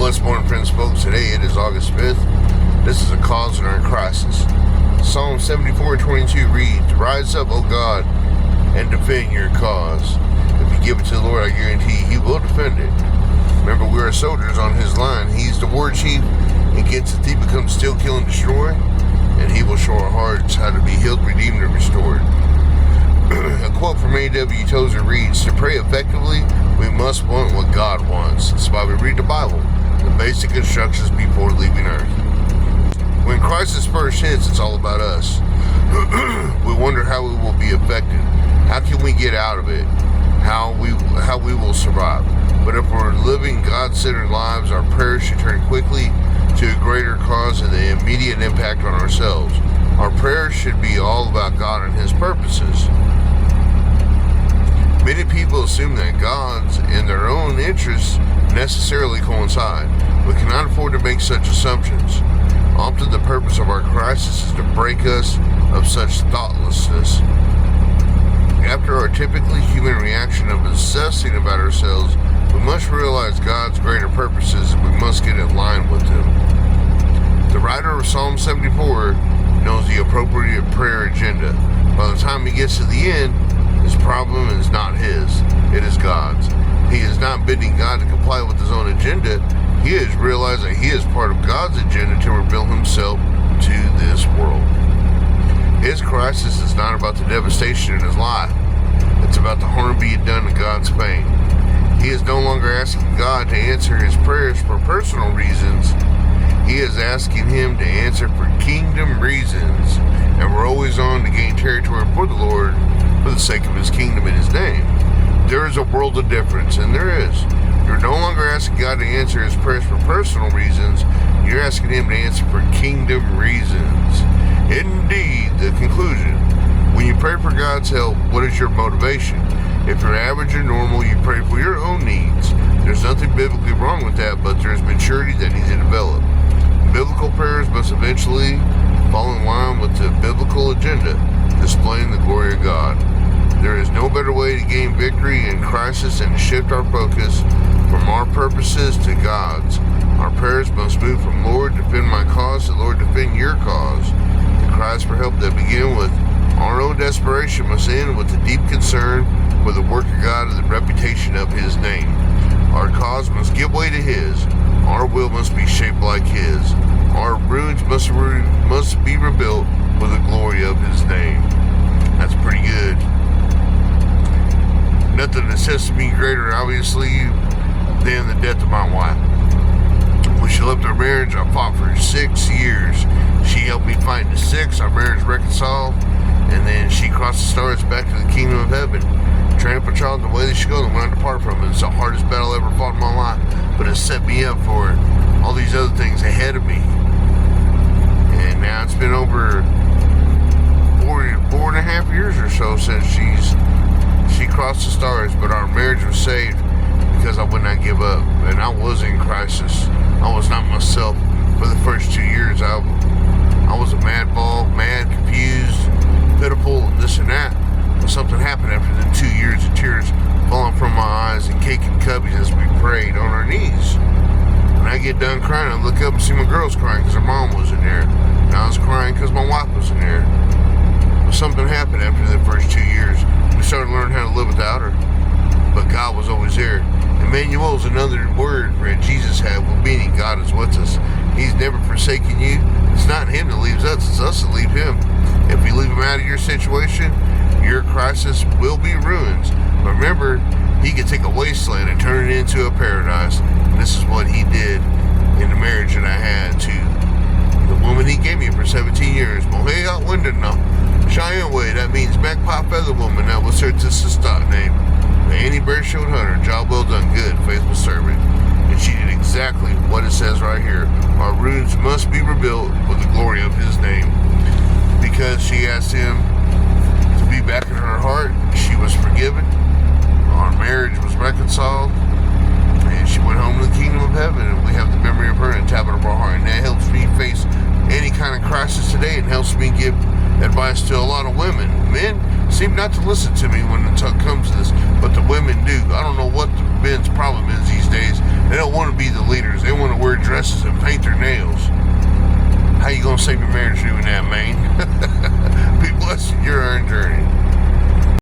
Blessed morning, friends, folks. Today it is August 5th. This is a cause in our crisis. Psalm 74:22 reads, "Rise up, O God, and defend your cause. If you give it to the Lord, I guarantee He will defend it." Remember, we are soldiers on His line. He's the war chief. Against the thief becomes steal, kill, and destroy. And He will show our hearts how to be healed, redeemed, and restored. A quote from A.W. Tozer reads, "To pray effectively, we must want what God wants." That's why we read the Bible. The basic instructions before leaving Earth. When crisis first hits, it's all about us. We wonder how we will be affected. How can we get out of it? How we will survive. But if we're living God-centered lives, our prayers should turn quickly to a greater cause and the immediate impact on ourselves. Our prayers should be all about God and His purposes. Many people assume that God's and their own interests necessarily coincide. We cannot afford to make such assumptions. Often the purpose of our crisis is to break us of such thoughtlessness. After our typically human reaction of obsessing about ourselves, we must realize God's greater purposes and we must get in line with them. The writer of Psalm 74 knows the appropriate prayer agenda. By the time he gets to the end, his problem is not his, it is God's. He is not bidding God to comply with his own agenda. He has realized that he is part of God's agenda to reveal himself to this world. His crisis is not about the devastation in his life. It's about the harm being done to God's fame. He is no longer asking God to answer his prayers for personal reasons. He is asking him to answer for kingdom reasons. And we're always on to gain territory for the Lord for the sake of his kingdom and his name. There is a world of difference, and there is. You're no longer asking God to answer his prayers for personal reasons. You're asking him to answer for kingdom reasons. Indeed, the conclusion. When you pray for God's help, what is your motivation? If you're average or normal, you pray for your own needs. There's nothing biblically wrong with that, but there's maturity that needs to develop. Biblical prayers must eventually fall in line with the biblical agenda, displaying the glory of God. There is no better way to gain victory in crisis than to shift our focus from our purposes to God's. Our prayers must move from "Lord, defend my cause" to "Lord, defend your cause." The cries for help that begin with our own desperation must end with a deep concern for the work of God and the reputation of his name. Our cause must give way to his. Our will must be shaped like his. Our ruins must be rebuilt for the glory of his name. That's pretty good. Nothing assists me greater, obviously, than the death of my wife. When she left our marriage, I fought for 6 years. She helped me fight in 6. Our marriage reconciled, and then she crossed the stars back to the kingdom of heaven. Train up a child in the way they should go, and when I depart from it, it's the hardest battle I ever fought in my life, but it set me up for all these other things ahead of me. And now it's been over 4.5 years or so since she crossed the stars, but our marriage was saved because I would not give up, and I was in crisis. I was not myself for the first 2 years. I was a mad, confused, pitiful, and this and that. But something happened after the 2 years of tears falling from my eyes and cake and cubbies as we prayed on our knees. When I get done crying, I look up and see my girls crying because her mom wasn't there, and I was crying because my wife wasn't there. But something happened after the first 2 years. We started learning how to live without her, but God was always there. Emmanuel is another word that Jesus had, meaning God is with us. He's never forsaken you. It's not him that leaves us, it's us that leave him. If you leave him out of your situation, your crisis will be ruins. But remember, he can take a wasteland and turn it into a paradise. And this is what he did in the marriage that I had to the woman he gave me for 17 years. Mohea Windana, Cheyenne Way, that means magpie feather woman. That was her stock name. The Annie Bearshot Hunter, job well done, good, faithful servant. And she did exactly what it says right here. Our ruins must be rebuilt for the glory of his name. Because she asked him to be back in her heart, she was forgiven. Our marriage was reconciled. And she went home to the kingdom of heaven. And we have the memory of her in the tablet of our heart. And that helps me face any kind of crisis today. It helps me give advice to a lot of women. Men seem not to listen to me when it comes to this, but the women do. I don't know what the men's problem is these days. They don't don't want to be the leaders. They want to wear dresses and paint their nails. How you gonna save your marriage doing that, man?